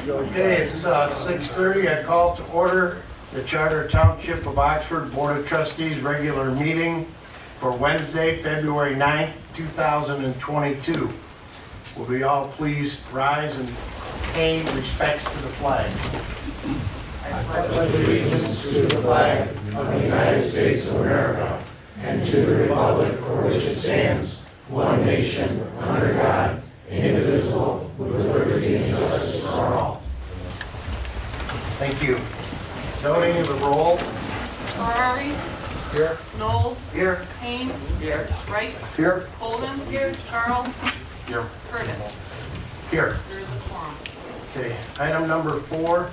Okay, it's 6:30. I call to order the Charter Township of Oxford Board of Trustees regular meeting for Wednesday, February 9th, 2022. Will we all please rise and pay respects to the flag? I pledge allegiance to the flag of the United States of America and to the republic for which it stands, one nation, under God, indivisible, with liberty and justice for all. Thank you. Noting of the roll. Ferrari. Here. Knoll. Here. Payne. Here. Wright. Here. Coleman. Here. Charles. Here. Curtis. Here. There is a quorum. Okay, item number 4,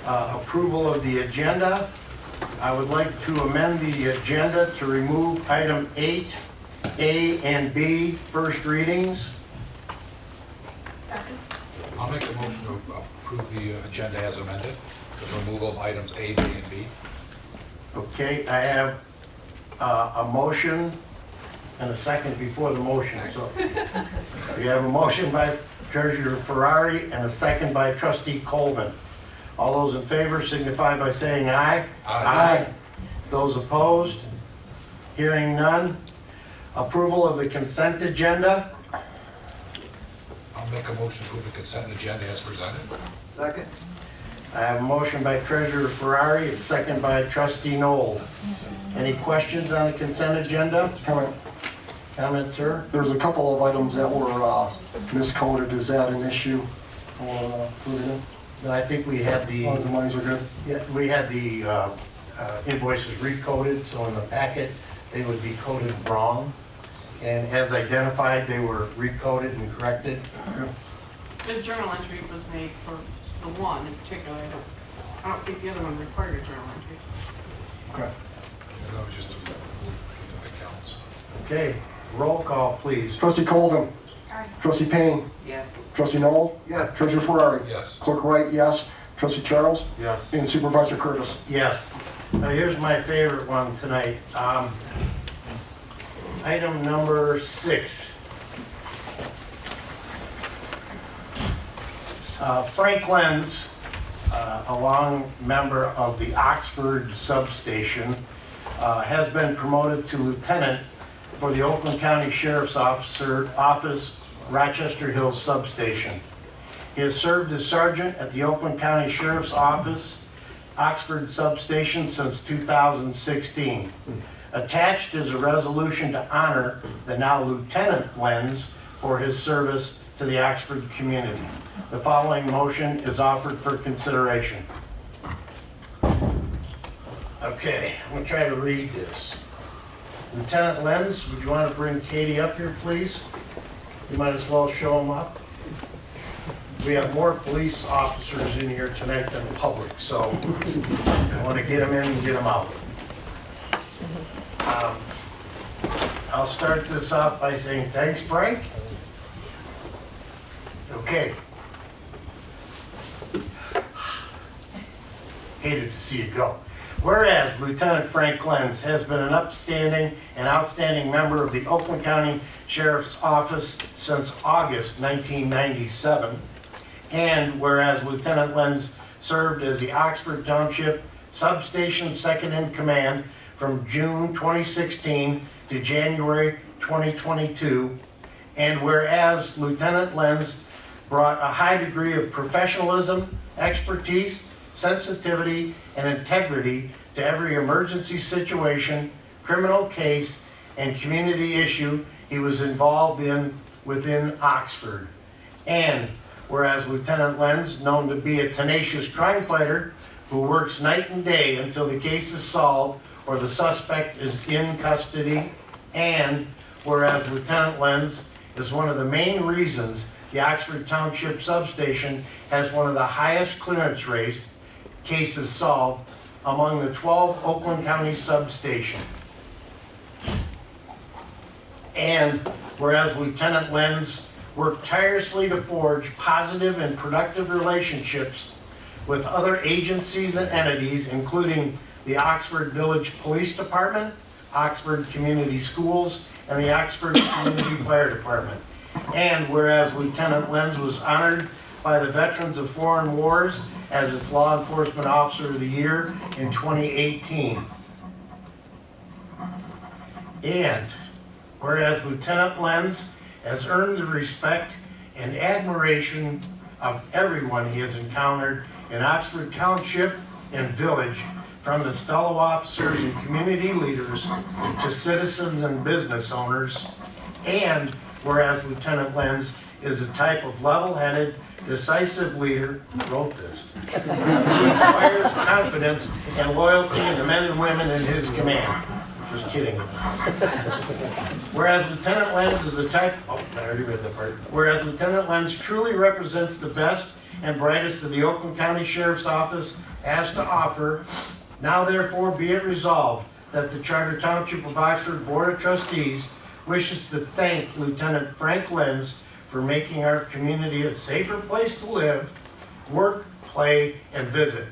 approval of the agenda. I would like to amend the agenda to remove item 8A and B, first readings. Second. I'll make a motion to approve the agenda as amended, with removal of items A, B, and B. Okay, I have a motion and a second before the motion. So we have a motion by Treasurer Ferrari and a second by Trustee Colvin. All those in favor signify by saying aye. Aye. Those opposed? Hearing none. Approval of the consent agenda. I'll make a motion to approve the consent agenda as presented. Second. I have a motion by Treasurer Ferrari, a second by Trustee Knoll. Any questions on the consent agenda? Comment, sir? There's a couple of items that were miscoded. Is that an issue for including it? No, I think we had The monies are good? we had the invoices recoded, so in the packet, they would be coded wrong. And as identified, they were recoded and corrected. The journal entry was made for the one in particular. I don't think the other one required a journal entry. Okay. Yeah, that was just to remove the accounts. Okay, roll call, please. Trustee Colvin. Aye. Trustee Payne. Yeah. Trustee Knoll. Yes. Treasurer Ferrari. Yes. Clerk Wright, yes. Trustee Charles. Yes. And Supervisor Curtis. Yes. Now, here's my favorite one tonight. Item number 6. Frank Lenz, a long member of the Oxford substation, has been promoted to lieutenant for the Oakland County Sheriff's Office, Rochester Hills substation. He has served as sergeant at the Oakland County Sheriff's Office, Oxford substation since 2016. Attached is a resolution to honor the now Lieutenant Lenz for his service to the Oxford community. The following motion is offered for consideration. Okay, I'm going to try to read this. Lieutenant Lenz, would you want to bring Katie up here, please? You might as well show him up. We have more police officers in here tonight than the public, so I want to get them in and get them out. I'll start this off by saying thanks, Frank. Okay. Hated to see you go. Whereas Lieutenant Frank Lenz has been an upstanding and outstanding member of the Oakland County Sheriff's Office since August 1997, and whereas Lieutenant Lenz served as the Oxford Township Substation Second in Command from June 2016 to January 2022, and whereas Lieutenant Lenz brought a high degree of professionalism, expertise, sensitivity, and integrity to every emergency situation, criminal case, and community issue he was involved in within Oxford. And whereas Lieutenant Lenz, known to be a tenacious crime fighter who works night and day until the case is solved or the suspect is in custody, and whereas Lieutenant Lenz is one of the main reasons the Oxford Township substation has one of the highest clearance rates cases solved among the 12 Oakland County substations. And whereas Lieutenant Lenz worked tirelessly to forge positive and productive relationships with other agencies and entities, including the Oxford Village Police Department, Oxford Community Schools, and the Oxford Community Fire Department. And whereas Lieutenant Lenz was honored by the Veterans of Foreign Wars as its Law Enforcement Officer of the Year in 2018. And whereas Lieutenant Lenz has earned the respect and admiration of everyone he has encountered in Oxford Township and Village, from his fellow officers and community leaders to citizens and business owners. And whereas Lieutenant Lenz is a type of level-headed, decisive leader, who wrote this, who inspires confidence and loyalty in the men and women in his command. Just kidding. Whereas Lieutenant Lenz is the type, I already read that part. Whereas Lieutenant Lenz truly represents the best and brightest of the Oakland County Sheriff's Office has to offer, now therefore be it resolved that the Charter Township of Oxford Board of Trustees wishes to thank Lieutenant Frank Lenz for making our community a safer place to live, work, play, and visit.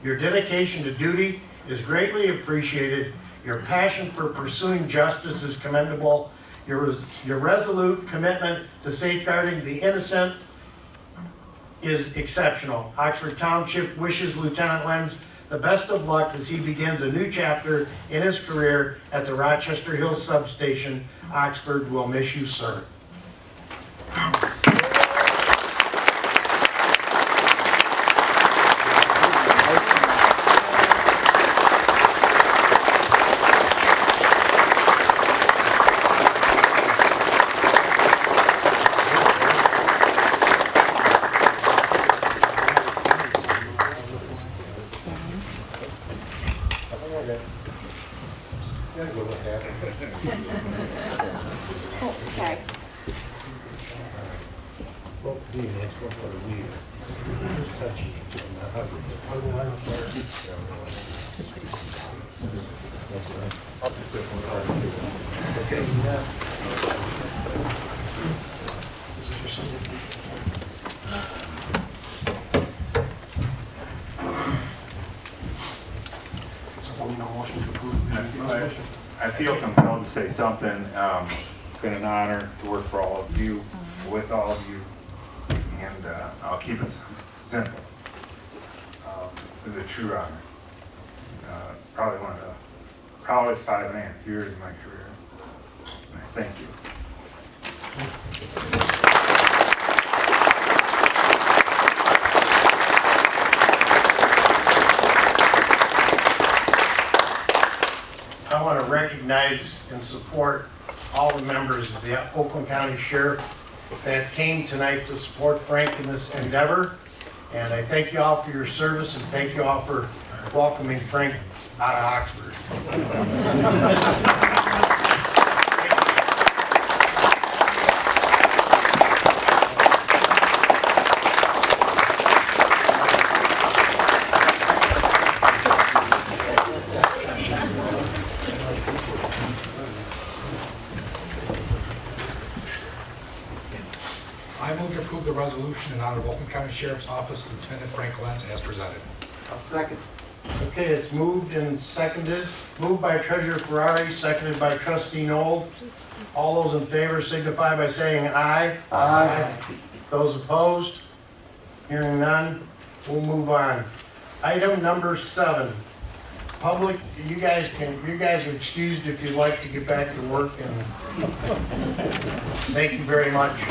Your dedication to duty is greatly appreciated. Your passion for pursuing justice is commendable. Your resolute commitment to safeguarding the innocent is exceptional. Oxford Township wishes Lieutenant Lenz the best of luck as he begins a new chapter in his career at the Rochester Hills Substation. Oxford will miss you, sir. Oh, sorry. I feel compelled to say something. It's been an honor to work for all of you, with all of you, and I'll keep it simple. It's a true honor. It's probably one of the proudest 5.5 years of my career. And I thank you. I want to recognize and support all the members of the Oakland County Sheriff that came tonight to support Frank in this endeavor. And I thank you all for your service and thank you all for welcoming Frank out of Oxford. I move to approve the resolution in honor of Oakland County Sheriff's Office Lieutenant Frank Lenz as presented. I'll second. Okay, it's moved and seconded. Moved by Treasurer Ferrari, seconded by Trustee Noel. All those in favor signify by saying aye. Aye. Those opposed? Hearing none, we'll move on. Item number 7. Public, you guys are excused if you'd like to get back to work, and thank you very much.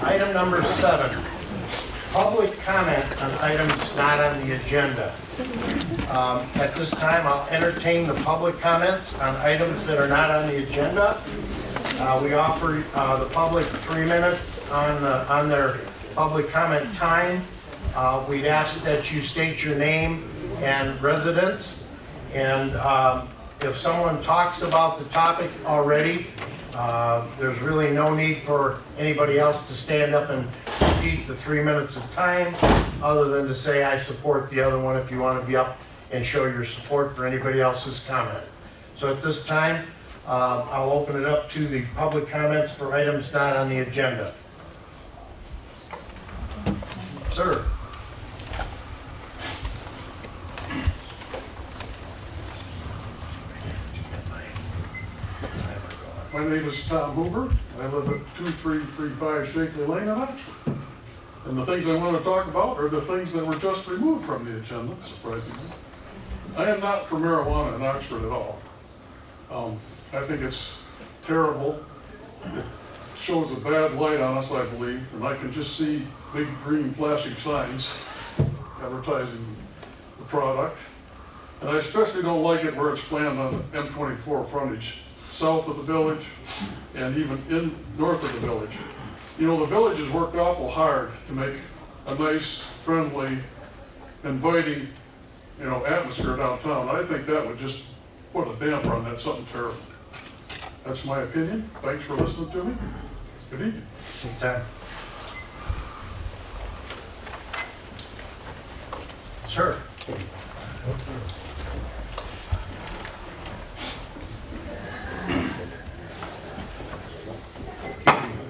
Item number 7. Public comment on items not on the agenda. At this time, I'll entertain the public comments on items that are not on the agenda. We offer the public 3 minutes on their public comment time. We'd ask that you state your name and residence. And if someone talks about the topic already, there's really no need for anybody else to stand up and repeat the 3 minutes of time, other than to say, I support the other one, if you want to be up and show your support for anybody else's comment. So at this time, I'll open it up to the public comments for items not on the agenda. Sir. My name is Tom Hoover. I live at 2335 Shakley Lane in Oxford. And the things I want to talk about are the things that were just removed from the agenda, surprisingly. I am not for marijuana in Oxford at all. I think it's terrible. It shows a bad light on us, I believe, and I can just see big green flashing signs advertising the product. And I especially don't like it where it's planned on M24 frontage, south of the village and even in north of the village. You know, the village has worked awful hard to make a nice, friendly, inviting, atmosphere downtown. I think that would just put a damper on that, something terrible. That's my opinion. Thanks for listening to me. Good evening. Anytime. Sir.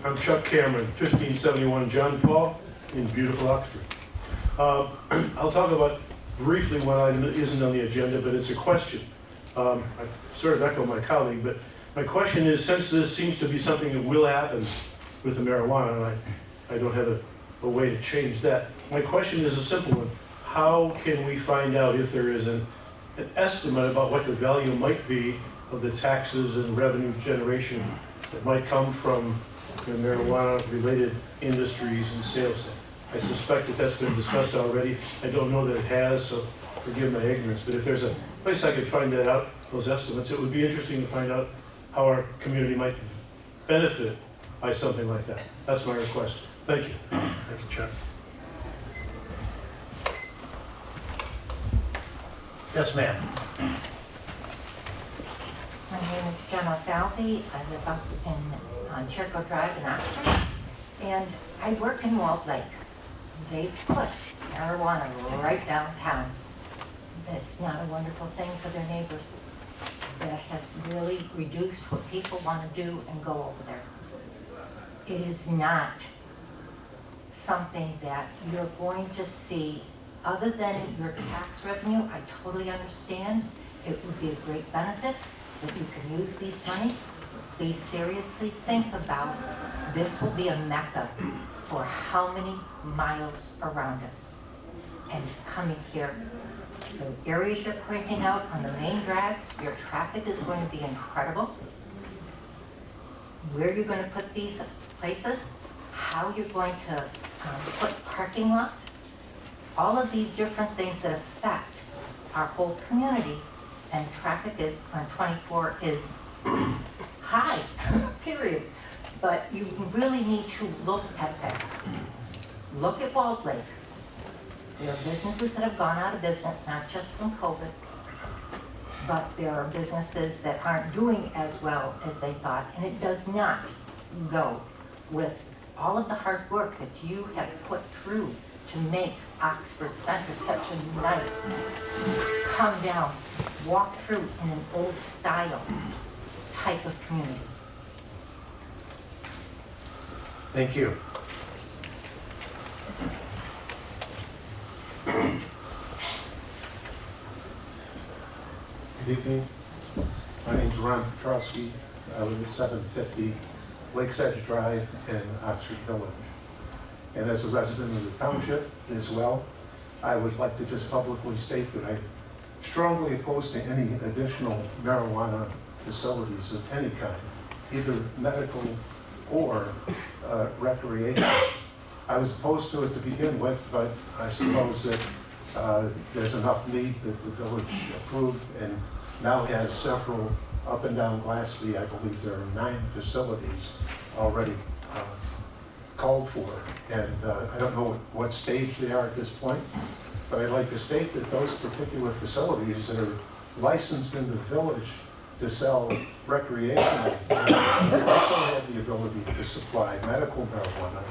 I'm Chuck Cameron, 1571 John Paul in beautiful Oxford. I'll talk about briefly one item that isn't on the agenda, but it's a question. I sort of echo my colleague, but my question is, since this seems to be something that will happen with the marijuana, and I don't have a way to change that, my question is a simple one. How can we find out if there is an estimate about what the value might be of the taxes and revenue generation that might come from the marijuana-related industries and sales? I suspect that that's been discussed already. I don't know that it has, so forgive my ignorance, but if there's a place I could find that out, those estimates, it would be interesting to find out how our community might benefit by something like that. That's my request. Thank you. Thank you, Chuck. Yes, ma'am. My name is Jenna Falvey. I live up on Churco Drive in Oxford, and I work in Walled Lake. They put marijuana right downtown. That's not a wonderful thing for their neighbors. That has really reduced what people want to do and go over there. It is not something that you're going to see other than your tax revenue. I totally understand. It would be a great benefit if you can use these monies. Please seriously think about this will be a mecca for how many miles around us. And coming here, the areas you're pointing out on the main drags, your traffic is going to be incredible. Where you're going to put these places, how you're going to put parking lots, all of these different things that affect our whole community. And traffic is on 24 is high, period. But you really need to look at that. Look at Walled Lake. There are businesses that have gone out of business, not just from COVID, but there are businesses that aren't doing as well as they thought. And it does not go with all of the hard work that you have put through to make Oxford Center such a nice, come down, walk through in an old style type of community. Thank you. Good evening. My name's Ron Petrowski. I live at 750 Lakes Edge Drive in Oxford Village. And as a resident of the township as well, I would like to just publicly state that I'm strongly opposed to any additional marijuana facilities of any kind, either medical or recreational. I was opposed to it to begin with, but I suppose that there's enough need that the village approved and now has several up and down Glassby. I believe there are 9 facilities already called for, and I don't know what stage they are at this point, but I'd like to state that those particular facilities that are licensed in the village to sell recreational, they also have the ability to supply medical marijuana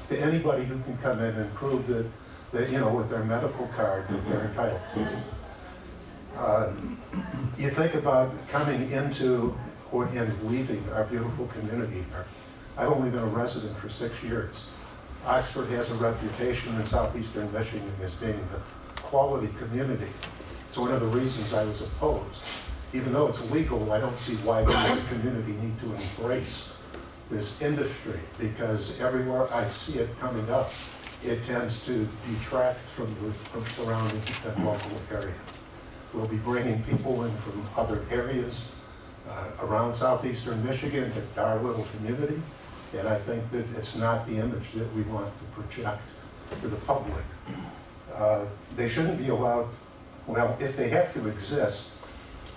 to anybody who can come in and prove that with their medical card that they're entitled to. You think about coming into and leaving our beautiful community. I've only been a resident for 6 years. Oxford has a reputation in southeastern Michigan as being a quality community. It's one of the reasons I was opposed. even though it's legal, I don't see why we as a community need to embrace this industry, because everywhere I see it coming up, it tends to detract from the surrounding and local area. We'll be bringing people in from other areas around southeastern Michigan to our little community, and I think that it's not the image that we want to project to the public. They shouldn't be allowed, well, if they have to exist,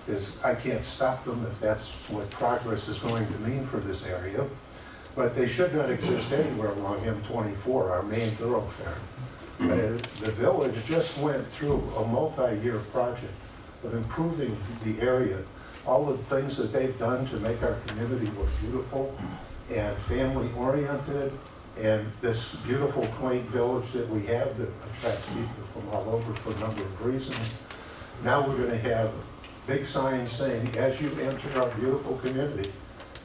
is I can't stop them if that's what progress is going to mean for this area, but they should not exist anywhere along M24, our main thoroughfare. The village just went through a multi-year project of improving the area, all the things that they've done to make our community look beautiful and family-oriented, and this beautiful, quaint village that we have that attracts people from all over for a number of reasons. Now we're going to have big signs saying, as you enter our beautiful community,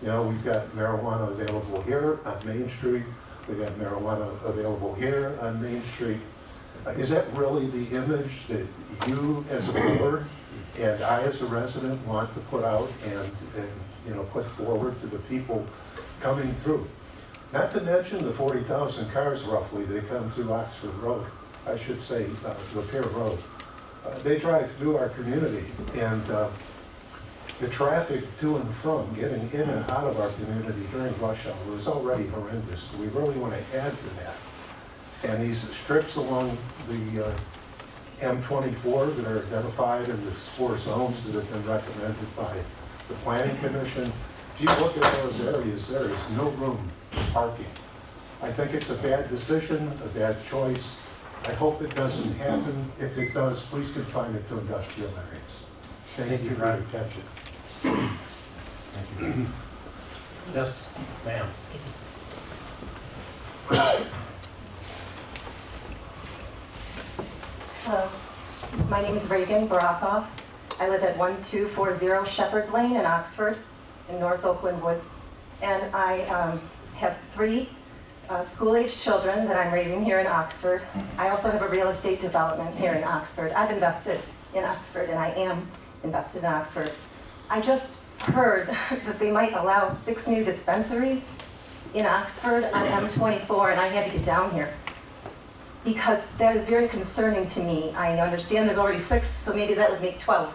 you know, we've got marijuana available here on Main Street, we've got marijuana available here on Main Street. Is that really the image that you as a board and I as a resident want to put out and you know, put forward to the people coming through? Not to mention the 40,000 cars roughly that come through Oxford Road, I should say Lapeer Road. They drive through our community, and the traffic to and from, getting in and out of our community during rush hour is already horrendous. We really want to add to that. And these strips along the M24 that are identified in the 4 zones that have been recommended by the Planning Commission, if you look at those areas, there is no room for parking. I think it's a bad decision, a bad choice. I hope it doesn't happen. If it does, please confine it to industrial areas. Thank you for your attention. Thank you. Yes, ma'am. Hello, my name is Reagan Barakoff. I live at 1240 Shepherd's Lane in Oxford, in North Oakland Woods. And I have 3 school-age children that I'm raising here in Oxford. I also have a real estate development here in Oxford. I've invested in Oxford, and I am invested in Oxford. I just heard that they might allow 6 new dispensaries in Oxford on M24, and I had to get down here because that is very concerning to me. I understand there's already 6, so maybe that would make 12.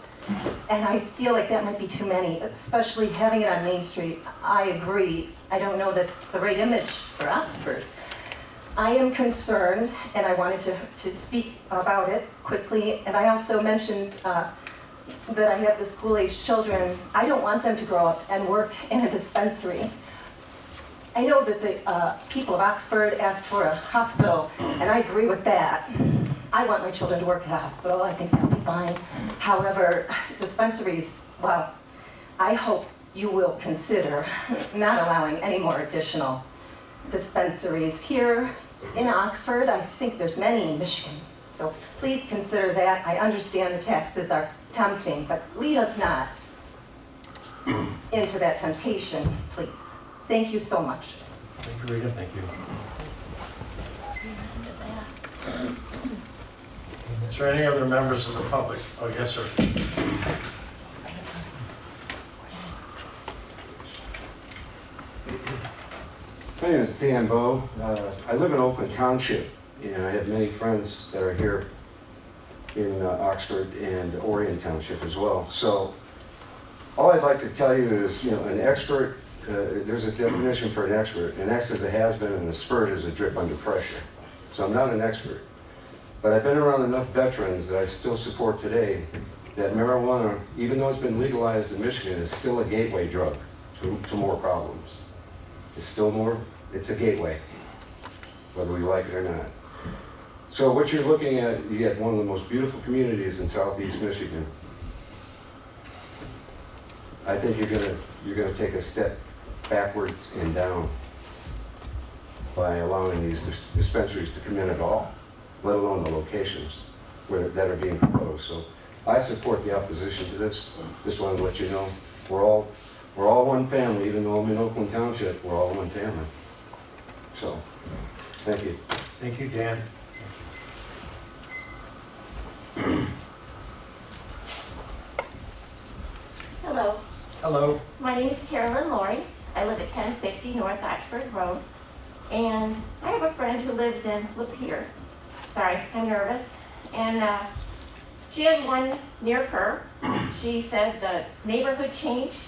And I feel like that might be too many, especially having it on Main Street. I agree. I don't know that's the right image for Oxford. I am concerned, and I wanted to speak about it quickly. And I also mentioned that I have the school-age children. I don't want them to grow up and work in a dispensary. I know that the people of Oxford asked for a hospital, and I agree with that. I want my children to work at a hospital. I think that'll be fine. However, dispensaries, well, I hope you will consider not allowing any more additional dispensaries here in Oxford. I think there's many in Michigan. So please consider that. I understand the taxes are tempting, but lead us not into that temptation, please. Thank you so much. Thank you, Rita. Thank you. Is there any other members of the public? Oh, yes, sir. My name is Dan Bowe. I live in Oakland Township, and I have many friends that are here in Oxford and Orion Township as well. So all I'd like to tell you is, you know, an expert, there's a definition for an expert. An X is a has-been and a spurt is a drip under pressure. So I'm not an expert. But I've been around enough veterans that I still support today that marijuana, even though it's been legalized in Michigan, is still a gateway drug to more problems. It's still more, it's a gateway, whether we like it or not. So what you're looking at, you get one of the most beautiful communities in southeast Michigan. I think you're gonna take a step backwards and down by allowing these dispensaries to come in at all, let alone the locations that are being proposed. So I support the opposition to this. Just wanted to let you know we're all one family. Even though I'm in Oakland Township, we're all one family. So, thank you. Thank you, Dan. Hello. My name is Carolyn Laurie. I live at 1050 North Oxford Road. And I have a friend who lives in Lapeer. Sorry, I'm nervous. And she has one near her. She said the neighborhood changed,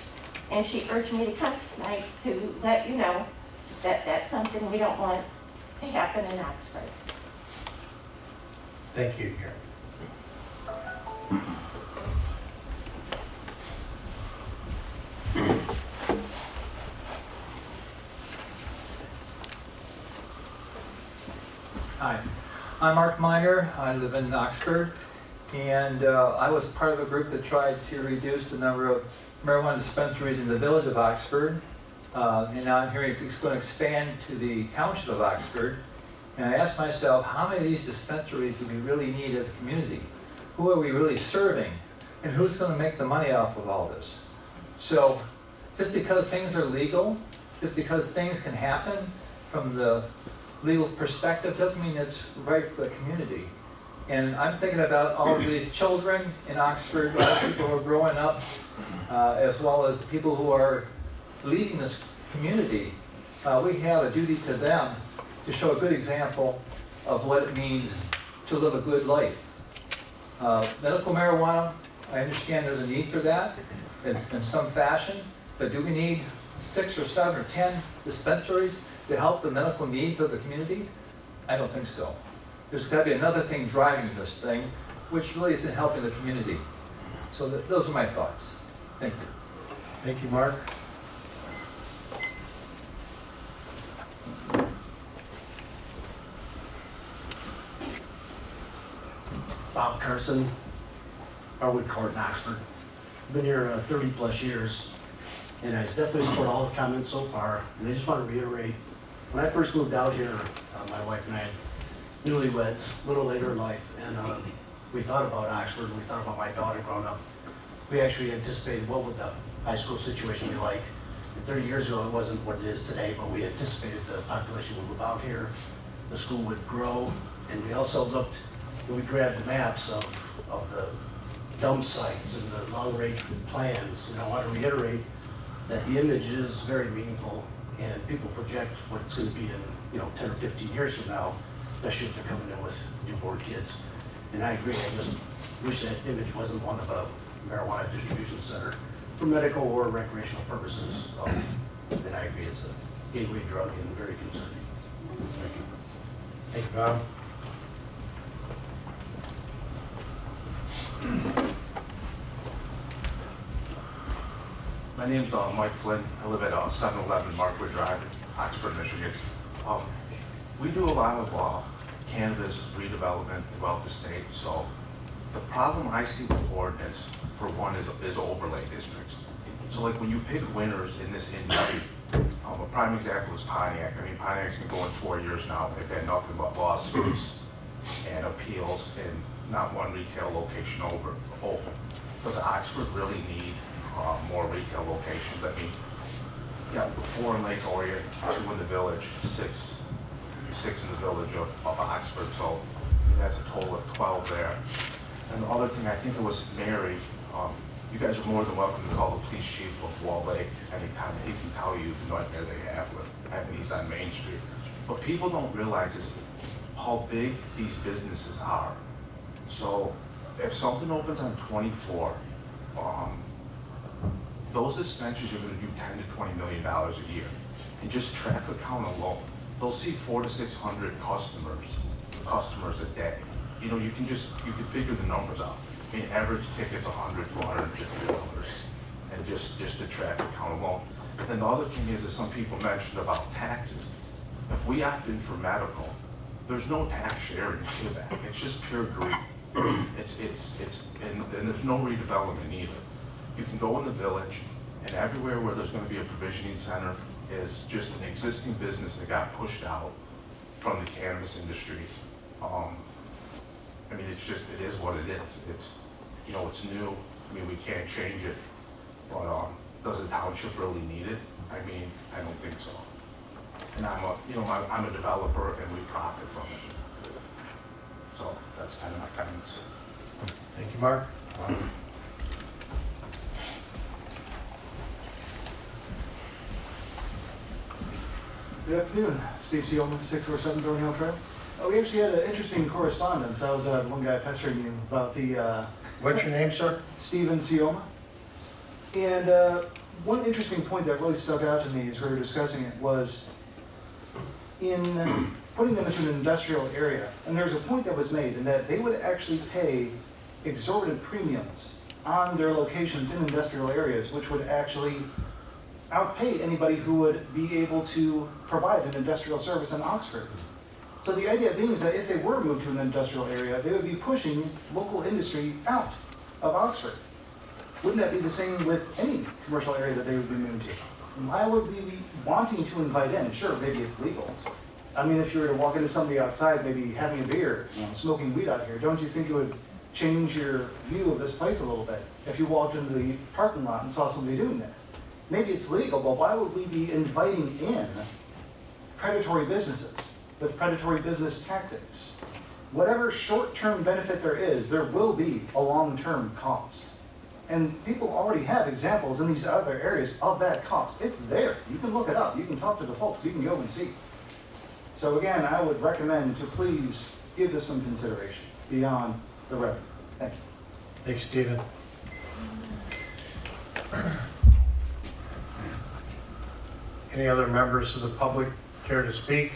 and she urged me to come tonight to let you know that that's something we don't want to happen in Oxford. Thank you, Karen. Hi, I'm Mark Miner. I live in Oxford, and I was part of a group that tried to reduce the number of marijuana dispensaries in the village of Oxford. And now I'm hearing it's going to expand to the Township of Oxford. And I asked myself, how many of these dispensaries do we really need as a community? Who are we really serving? And who's going to make the money off of all this? So just because things are legal, just because things can happen from the legal perspective doesn't mean it's right for the community. And I'm thinking about all the children in Oxford, all the people who are growing up, as well as the people who are leaving this community. We have a duty to them to show a good example of what it means to live a good life. Medical marijuana, I understand there's a need for that in some fashion, but do we need 6 or 7 or 10 dispensaries to help the medical needs of the community? I don't think so. There's got to be another thing driving this thing, which really isn't helping the community. So those are my thoughts. Thank you. Thank you, Mark. Bob Carson, Arwood Court in Oxford. Been here 30 plus years, and I definitely support all the comments so far. And I just want to reiterate, when I first moved out here, my wife and I, newlyweds, a little later in life, and we thought about Oxford, and we thought about my daughter growing up. We actually anticipated what would the high school situation be like. And 30 years ago, it wasn't what it is today, but we anticipated the population would move out here, the school would grow, and we also looked, we grabbed the maps of the dump sites and the long-range plans. And I want to reiterate that the image is very meaningful, and people project what it's going to be in 10 or 15 years from now, especially if they're coming in with newborn kids. And I agree, I just wish that image wasn't one of a marijuana distribution center for medical or recreational purposes. And I agree, it's a gateway drug and very concerning. Thank you. Thank you, Bob. My name's Mike Flynn. I live at 711 Markwood Drive, Oxford, Michigan. We do a lot of cannabis redevelopment throughout the state. So the problem I see with ordinance, for one, is overlay districts. So like when you pick winners in this industry, a prime example is Pontiac. I mean, Pontiac's been going 4 years now. They've had nothing but lawsuits and appeals, and not one retail location open. Does Oxford really need more retail locations? I mean, yeah, 4 in Lake Orion, 2 in the village, 6 in the village of Oxford, so that's a total of 12 there. And the other thing, I think it was Mary, you guys are more than welcome to call the police chief of Wall Lake anytime. He can tell you the nightmare they have with having these on Main Street. What people don't realize is how big these businesses are. So if something opens on 24, those dispensaries are going to do $10 to $20 million a year. And just traffic count alone, they'll see 400 to 600 customers a day. You know, you can figure the numbers out. I mean, average ticket's $100 to $150, and just the traffic count alone. And then the other thing is that some people mentioned about taxes. If we opt in for medical, there's no tax sharing to that. It's just pure greed. And there's no redevelopment either. You can go in the village, and everywhere where there's going to be a provisioning center is just an existing business that got pushed out from the cannabis industry. I mean, it is what it is. It's new. I mean, we can't change it, but does the township really need it? I mean, I don't think so. And I'm a developer, and we profit from it. So that's kind of my comments. Thank you, Mark. Good afternoon, Steve Seelman, 647 Thornhill Trail. We actually had an interesting correspondence. I was the one guy pestering you about the... What's your name, sir? Steven Seelman. And one interesting point that really stuck out to me as we were discussing it was in putting them into an industrial area. And there was a point that was made in that they would actually pay exorbitant premiums on their locations in industrial areas, which would actually outpay anybody who would be able to provide an industrial service in Oxford. So the idea being is that if they were moved to an industrial area, they would be pushing local industry out of Oxford. Wouldn't that be the same with any commercial area that they would be moved to? Why would we be wanting to invite in? Sure, maybe it's legal. I mean, if you were to walk into somebody outside, maybe having a beer, smoking weed out here, don't you think it would change your view of this place a little bit if you walked into the parking lot and saw somebody doing that? Maybe it's legal, but why would we be inviting in predatory businesses with predatory business tactics? Whatever short-term benefit there is, there will be a long-term cost. And people already have examples in these other areas of that cost. It's there. You can look it up. You can talk to the folks. You can go and see. So again, I would recommend to please give this some consideration beyond the revenue. Thank you. Thanks, Stephen. Any other members of the public care to speak?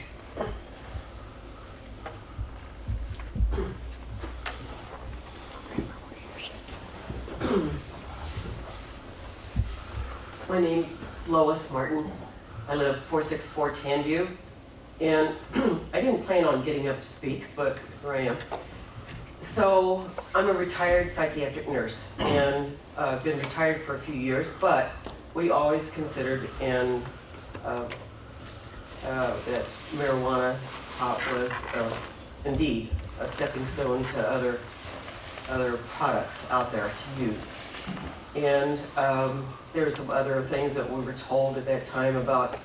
My name's Lois Martin. I live 464 Tanview, and I didn't plan on getting up to speak, but here I am. So I'm a retired psychiatric nurse, and I've been retired for a few years, but we always considered that marijuana was indeed a stepping stone to other products out there to use. And there were some other things that we were told at that time about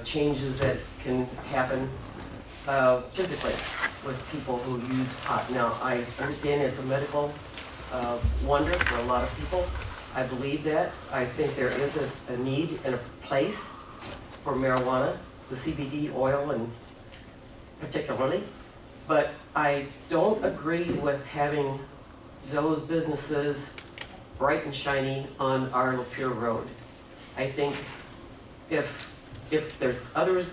changes that can happen physically with people who use pot. Now, I understand it's a medical wonder for a lot of people. I believe that. I think there is a need and a place for marijuana, the CBD oil and particularly, but I don't agree with having those businesses bright and shiny on our Lapeer Road. I think if there's other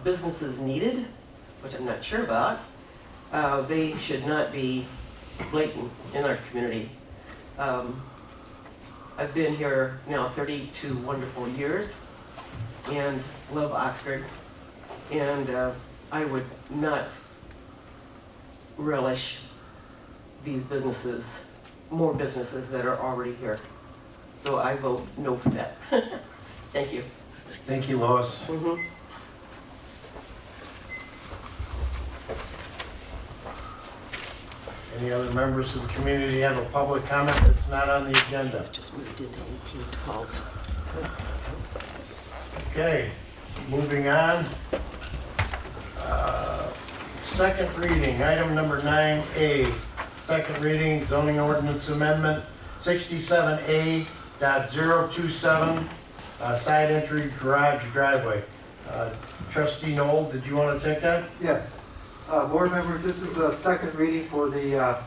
businesses needed, which I'm not sure about, they should not be blatant in our community. I've been here now 32 wonderful years and love Oxford, and I would not relish these businesses, more businesses that are already here. So I vote no for that. Thank you. Thank you, Lois. Any other members of the community have a public comment that's not on the agenda? It's just moved into 1812. Okay, moving on. Second reading, item number 9A. Second reading, zoning ordinance amendment 67A.027, side entry garage driveway. Trustee Knoll, did you want to take that? Yes. Board members, this is a second reading for the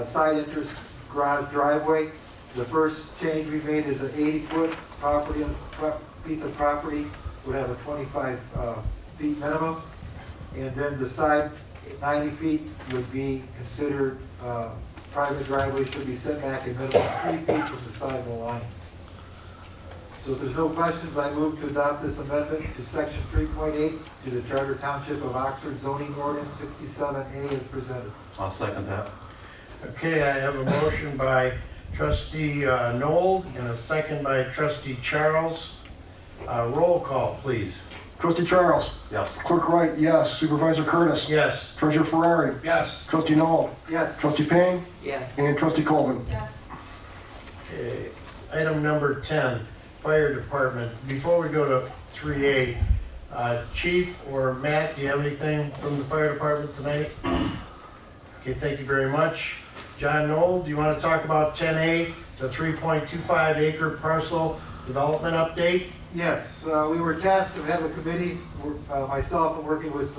side entrance garage driveway. The first change we made is an 80-foot property, piece of property would have a 25 feet minimum. And then the side 90 feet would be considered private driveway, should be set back a minimum of 3 feet from the side lines. So if there's no questions, I move to adopt this amendment to section 3.8 to the Charter Township of Oxford zoning ordinance 67A as presented. I'll second that. Okay, I have a motion by Trustee Knoll and a second by Trustee Charles. Roll call, please. Trustee Charles? Yes. Clerk Wright, yes. Supervisor Curtis? Yes. Treasurer Ferrari? Yes. Trustee Knoll? Yes. Trustee Payne? Yes. And Trustee Colvin? Yes. Okay, item number 10, Fire Department. Before we go to 3A, Chief or Matt, do you have anything from the Fire Department tonight? Okay, thank you very much. John Knoll, do you want to talk about 10A, the 3.25 acre parcel development update? Yes, we were tasked to have a committee, myself and working with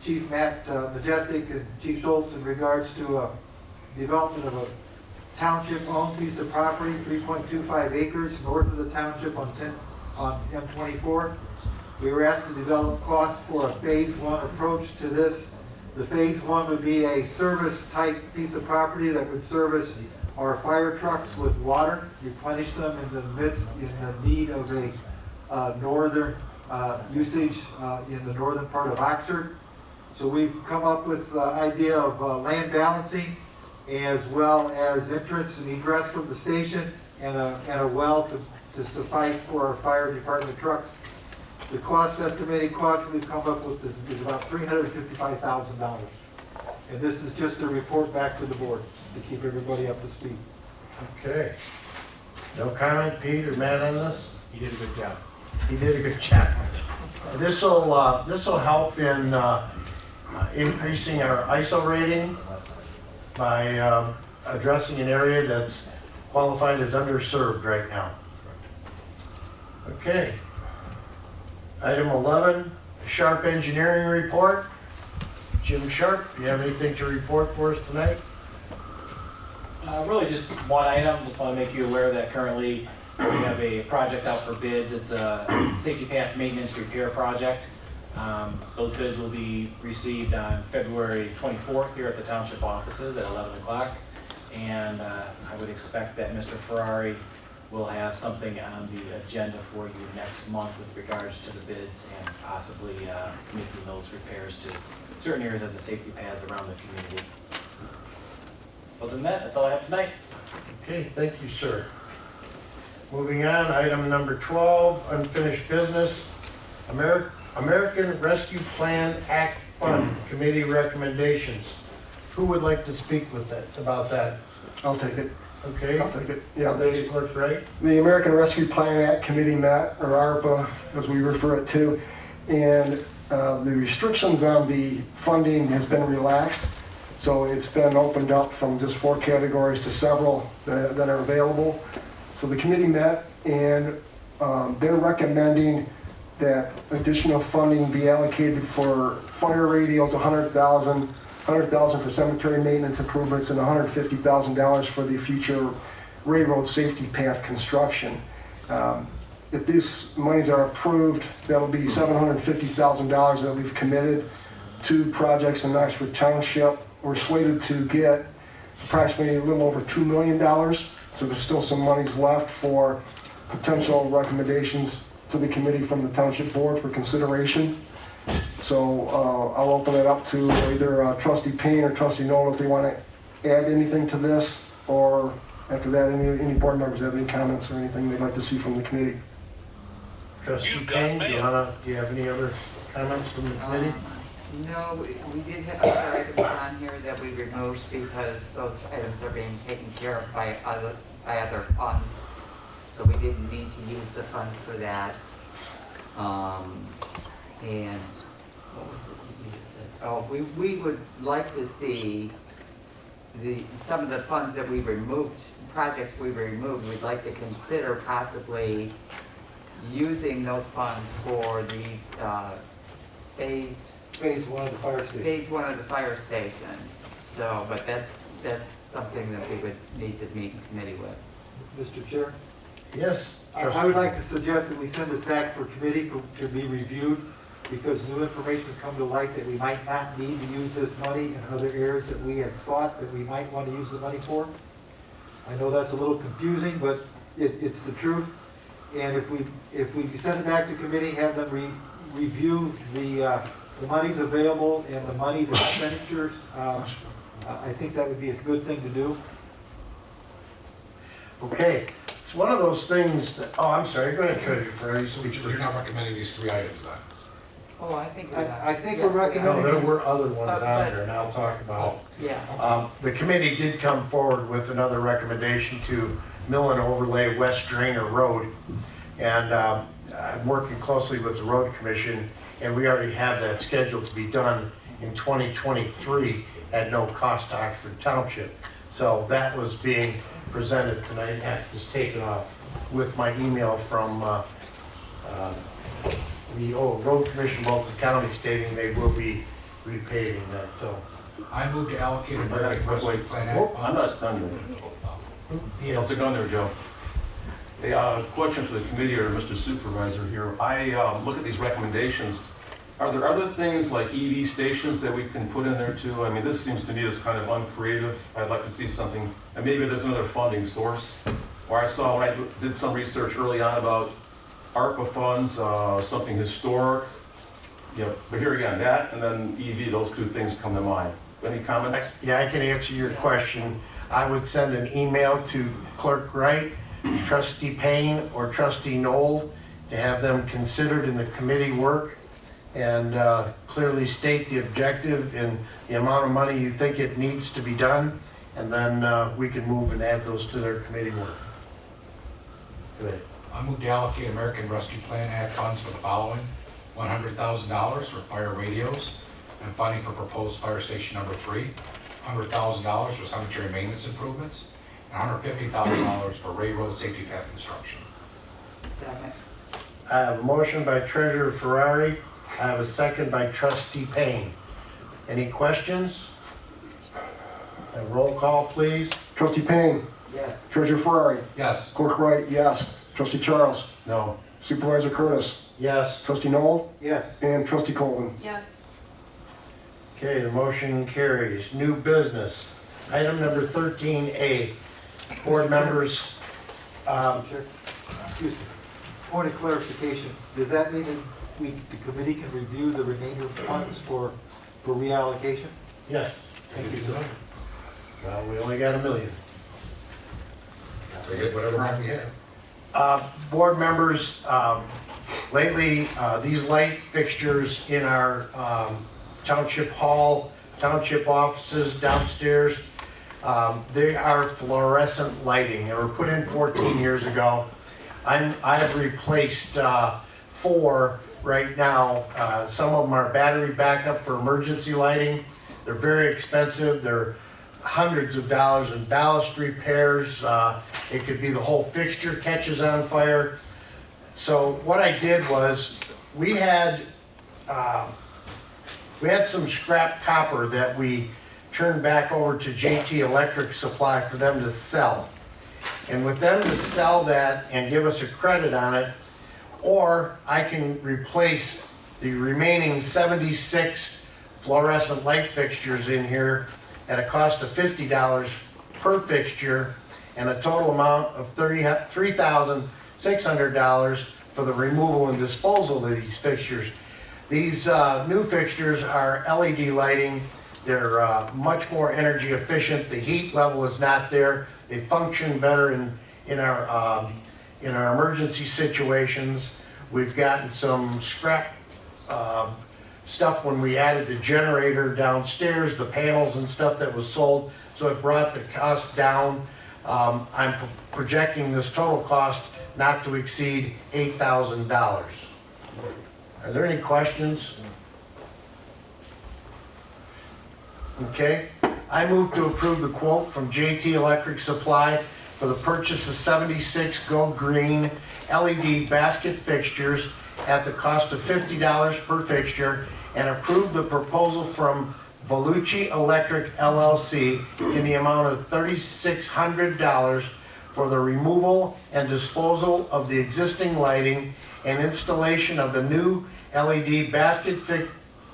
Chief Matt Majestic and Chief Schultz in regards to development of a township-owned piece of property, 3.25 acres north of the township on M24. We were asked to develop costs for a phase one approach to this. The phase one would be a service-type piece of property that would service our fire trucks with water, replenish them in the need of a northern usage in the northern part of Oxford. So we've come up with the idea of land balancing, as well as entrance and egress from the station, and a well to suffice for our fire department trucks. The estimated cost that we've come up with is about $355,000. And this is just a report back to the board to keep everybody up to speed. Okay. No comment, Pete or Matt, on this? You did a good job. He did a good job. This will help in increasing our ISO rating by addressing an area that's qualified as underserved right now. Okay. Item 11, Sharp Engineering Report. Jim Sharp, do you have anything to report for us tonight? Really just one item. Just want to make you aware that currently we have a project out for bids. It's a safety path maintenance repair project. Those bids will be received on February 24th here at the township offices at 11 o'clock. And I would expect that Mr. Ferrari will have something on the agenda for you next month with regards to the bids and possibly making those repairs to certain areas of the safety paths around the community. Other than that, that's all I have tonight. Okay, thank you, sir. Moving on, item number 12, unfinished business. American Rescue Plan Act Fund Committee recommendations. Who would like to speak with that about that? I'll take it. Okay. I'll take it. Yeah, the Clerk, right? American Rescue Plan Act Committee met, or ARPA, as we refer it to, and the restrictions on the funding has been relaxed. So it's been opened up from just 4 categories to several that are available. So the committee met, and they're recommending that additional funding be allocated for fire radios, $100,000 for cemetery maintenance improvements, and $150,000 for the future railroad safety path construction. If these monies are approved, that'll be $750,000 that we've committed to projects in Oxford Township. We're slated to get approximately a little over $2 million, so there's still some monies left for potential recommendations to the committee from the Township Board for consideration. So I'll open it up to either Trustee Payne or Trustee Noel if they want to add anything to this, or after that, any board members have any comments or anything they'd like to see from the committee. Trustee Payne, do you have any other comments from the committee? No, we did have other items on here that we removed because those items are being taken care of by other funds. So we didn't need to use the funds for that. And what was it you said? Oh, we would like to see some of the funds that we removed, projects we removed, we'd like to consider possibly using those funds for the Phase one of the fire station. Phase one of the fire station. So, but that's something that we would need to meet in committee with. Mr. Chair? Yes. I would like to suggest that we send this back for committee to be reviewed, because new information has come to light that we might not need to use this money in other areas that we have thought that we might want to use the money for. I know that's a little confusing, but it's the truth. And if we send it back to committee, have them review the monies available and the monies expenditures, I think that would be a good thing to do. Okay, it's one of those things that, oh, I'm sorry, go ahead, Treasurer Ferrari. So you're not recommending these 3 items then? Oh, I think we're recommending. No, there were other ones on there, and I'll talk about it. Yeah. The committee did come forward with another recommendation to mill and overlay West Drainer Road. And I'm working closely with the Road Commission, and we already have that scheduled to be done in 2023 at no cost to Oxford Township. So that was being presented tonight, and was taken off with my email from the road commission of Oakland County stating they will be repaving that, so. I move to allocate American Rescue Plan Act I'm funds. not done yet. Don't sit down there, Joe. Hey, question for the committee or Mr. Supervisor here. I look at these recommendations. Are there other things like EV stations that we can put in there too? I mean, this seems to me as kind of uncreative. I'd like to see something, and maybe there's another funding source. Or I saw when I did some research early on about ARPA funds, something historic. Yeah, but here again, that and then EV, those two things come to mind. Any comments? Yeah, I can answer your question. I would send an email to Clerk Wright, Trustee Payne, or Trustee Knoll to have them considered in the committee work and clearly state the objective and the amount of money you think it needs to be done, and then we can move and add those to their committee work. Go ahead. I move to allocate American Rescue Plan Act funds for the following: $100,000 for fire radios and funding for proposed fire station number 3, $100,000 for cemetery maintenance improvements, and $150,000 for railroad safety path construction. Second. I have a motion by Treasurer Ferrari. I have a second by Trustee Payne. Any questions? A roll call, please. Trustee Payne. Yes. Treasurer Ferrari. Yes. Clerk Wright, yes. Trustee Charles. No. Supervisor Curtis. Yes. Trustee Knoll. Yes. And Trustee Colvin. Yes. Okay, the motion carries. New business. Item number 13A. Board members, Excuse me. Point of clarification, does that mean that the committee can review the remainder of funds for reallocation? yes. Thank you, sir. Well, we only got $1 million. So get whatever money we have. Board members, lately, these light fixtures in our Township Hall, Township offices downstairs, they are fluorescent lighting. They were put in 14 years ago. I have replaced 4 right now. Some of them are battery backup for emergency lighting. They're very expensive. They're hundreds of dollars in ballast repairs. It could be the whole fixture catches on fire. So what I did was we had some scrap copper that we turned back over to JT Electric Supply for them to sell. And with them to sell that and give us a credit on it, or I can replace the remaining 76 fluorescent light fixtures in here at a cost of $50 per fixture and a total amount of $3,600 for the removal and disposal of these fixtures. These new fixtures are LED lighting. They're much more energy efficient. The heat level is not there. They function better in our emergency situations. We've gotten some scrap stuff when we added the generator downstairs, the panels and stuff that was sold, so it brought the cost down. I'm projecting this total cost not to exceed $8,000. Are there any questions? Okay, I move to approve the quote from JT Electric Supply for the purchase of 76 Go Green LED basket fixtures at the cost of $50 per fixture, and approve the proposal from Volucci Electric LLC in the amount of $3,600 for the removal and disposal of the existing lighting and installation of the new LED basket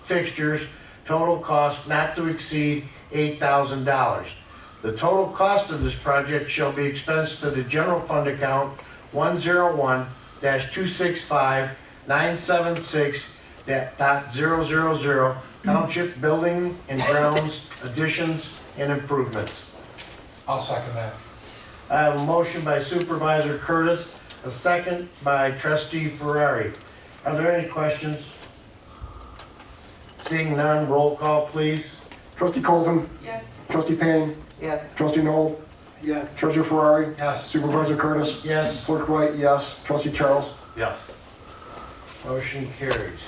fixtures, total cost not to exceed $8,000. The total cost of this project shall be expensed to the general fund account 101-265-976.000 Township Building and Grounds Additions and Improvements. I'll second that. I have a motion by Supervisor Curtis, a second by Trustee Ferrari. Are there any questions? Seeing none, roll call, please. Trustee Colvin. Yes. Trustee Payne. Yes. Trustee Knoll. Yes. Treasurer Ferrari. Yes. Supervisor Curtis. Yes. Clerk Wright, yes. Trustee Charles. Yes. Motion carries.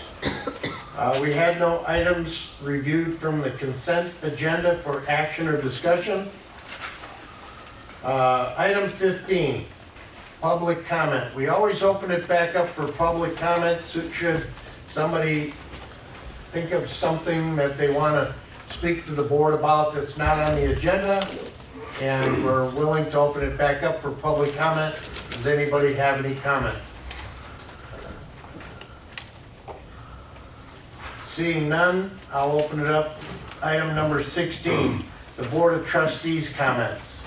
We had no items reviewed from the consent agenda for action or discussion. Item 15, public comment. We always open it back up for public comment. Should somebody think of something that they want to speak to the board about that's not on the agenda, and we're willing to open it back up for public comment. Does anybody have any comment? Seeing none, I'll open it up. Item number 16, the Board of Trustees comments.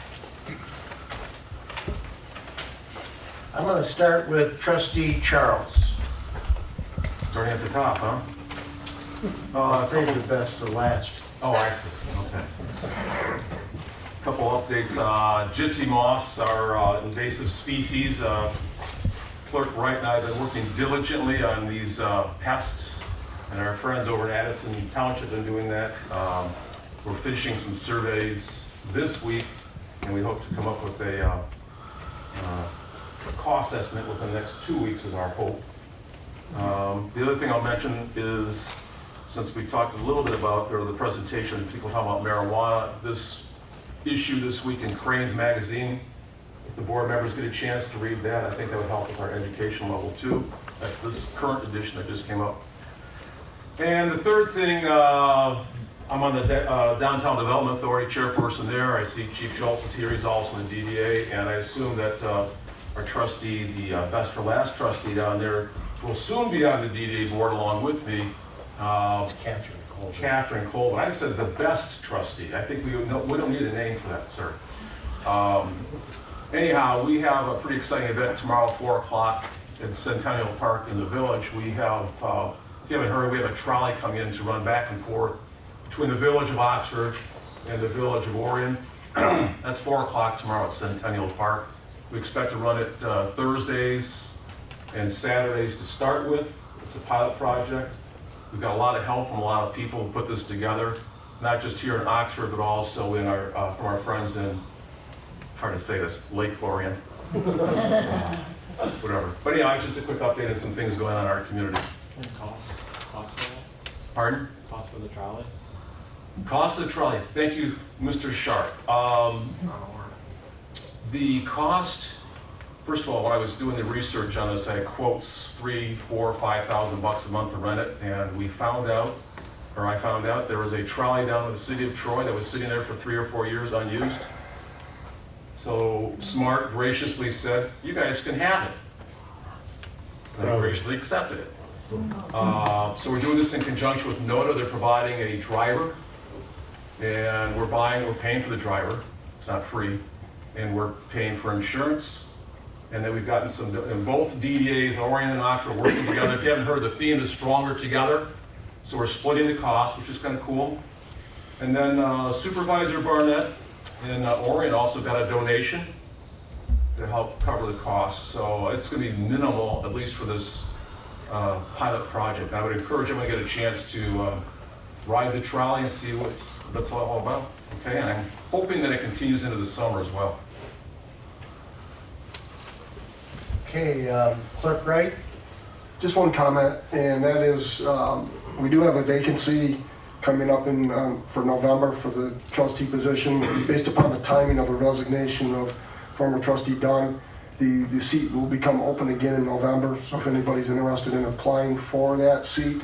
I'm going to start with Trustee Charles. Starting at the top, huh? Save the best for last. Oh, I see, okay. Couple updates, gypsy moths are invasive species. Clerk Wright and I have been working diligently on these pests, and our friends over in Addison Township have been doing that. We're finishing some surveys this week, and we hope to come up with a cost estimate within the next 2 weeks is our hope. The other thing I'll mention is, since we talked a little bit about, or the presentation, people talking about marijuana, this issue this week in Cranes Magazine, if the board members get a chance to read that, I think that would help with our education level too. That's this current edition that just came up. And the third thing, I'm on the Downtown Development Authority chairperson there. I see Chief Schultz is here, he's also in the DDA, and I assume that our trustee, the best for last trustee down there, will soon be on the DDA board along with me. It's Catherine Colvin. Catherine Colvin. I said the best trustee. I think we don't need a name for that, sir. Anyhow, we have a pretty exciting event tomorrow, 4 o'clock at Centennial Park in the village. We have, if you haven't heard, we have a trolley coming in to run back and forth between the village of Oxford and the village of Orion. That's 4 o'clock tomorrow at Centennial Park. We expect to run it Thursdays and Saturdays to start with. It's a pilot project. We've got a lot of help from a lot of people who put this together, not just here in Oxford, but also in our, from our friends in, it's hard to say this, Lake Orion. Whatever. But yeah, just a quick update on some things going on in our community. And cost for that? Pardon? Cost for the trolley? Cost of the trolley. Thank you, Mr. Sharp. The cost, first of all, when I was doing the research on this, I had quotes $3,000, $4,000, $5,000 a month to rent it, and we found out, or I found out, there was a trolley down in the city of Troy that was sitting there for 3 or 4 years unused. So Smart graciously said, "You guys can have it." And I graciously accepted it. So we're doing this in conjunction with NODA. They're providing a driver, and we're paying for the driver. It's not free. And we're paying for insurance. And then we've gotten some, and both DDAs, Orion and Oxford, are working together. If you haven't heard, the theme is Stronger Together. So we're splitting the cost, which is kind of cool. And then Supervisor Barnett in Orion also got a donation to help cover the cost. So it's going to be minimal, at least for this pilot project. I would encourage everyone to get a chance to ride the trolley and see what's all about. Okay, and I'm hoping that it continues into the summer as well. Okay, Clerk Wright? Just one comment, and that is, we do have a vacancy coming up in, for November for the trustee position. Based upon the timing of the resignation of former trustee Dunn, the seat will become open again in November. So if anybody's interested in applying for that seat,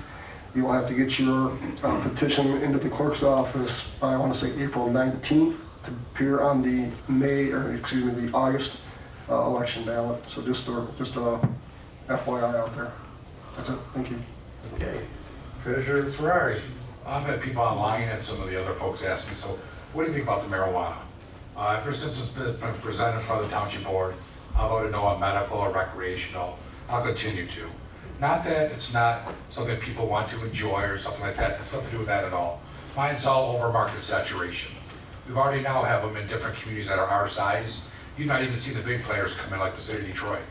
you will have to get your petition into the clerk's office by, I want to say, April 19th to appear on the the August election ballot. So just a FYI out there. That's it. Thank you. Okay. Treasurer Ferrari. I've had people online and some of the other folks ask me, so what do you think about the marijuana? Ever since it's been presented in front of the Township Board, I voted no on medical or recreational. I'll continue to. Not that it's not something that people want to enjoy or something like that. It's nothing to do with that at all. Mine's all over market saturation. We've already now have them in different communities that are our size. You've not even seen the big players come in like the city of Detroit.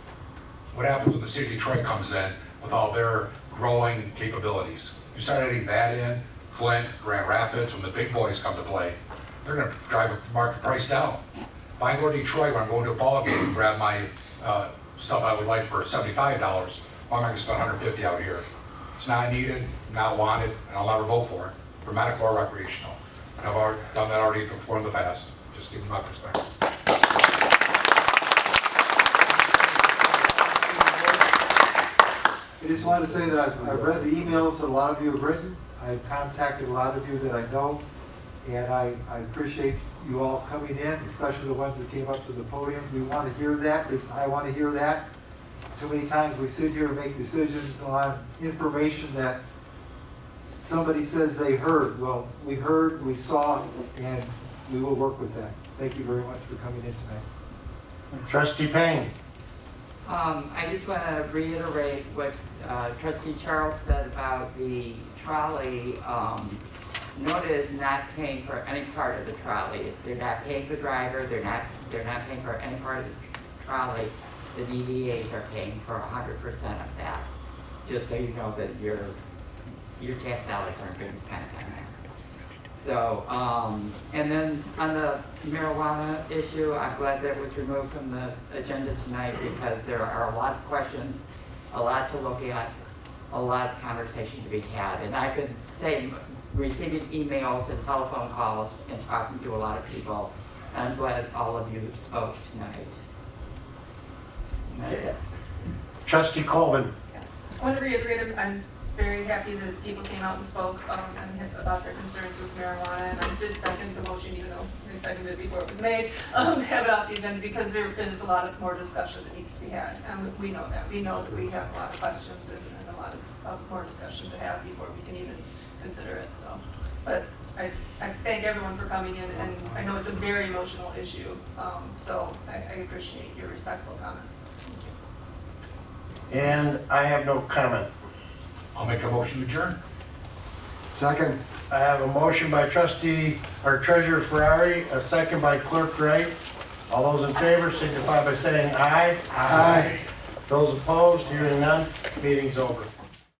What happens when the city of Detroit comes in with all their growing capabilities? You start adding that in, Flint, Grand Rapids, when the big boys come to play, they're gonna drive the market price down. If I go to Detroit when I'm going to a ball game and grab my stuff I would like for $75, why am I gonna spend $150 out here? It's not needed, not wanted, and I'll never vote for it, for medical or recreational. And I've already done that already before in the past, just giving my perspective. I just wanted to say that I've read the emails that a lot of you have written. I've contacted a lot of you that I know, and I appreciate you all coming in, especially the ones that came up to the podium. We want to hear that, at least I want to hear that. Too many times we sit here and make decisions on information that somebody says they heard. Well, we heard, we saw, and we will work with that. Thank you very much for coming in tonight. Trustee Payne. I just want to reiterate what Trustee Charles said about the trolley. NODA is not paying for any part of the trolley. They're not paying the driver. They're not paying for any part of the trolley. The DDAs are paying for 100% of that. Just so you know that your tax dollars aren't being spent on that. So, and then on the marijuana issue, I'm glad that was removed from the agenda tonight because there are a lot of questions, a lot to look at, a lot of conversation to be had. And I've been receiving emails and telephone calls and talking to a lot of people. And I'm glad all of you spoke tonight. And that's it. Trustee Colvin. I want to reiterate, I'm very happy that people came out and spoke about their concerns with marijuana, and I did second the motion, even though I seconded it before it was made, to have it off the agenda, because there is a lot of more discussion that needs to be had, and we know that. We know that we have a lot of questions and a lot of more discussion to have before we can even consider it, so. But I thank everyone for coming in, and I know it's a very emotional issue, so I appreciate your respectful comments. And I have no comment. I'll make a motion to adjourn. Second. I have a motion by Treasurer Ferrari, a second by Clerk Wright. All those in favor signify by saying aye. Aye. Those opposed, hearing none, meeting's over.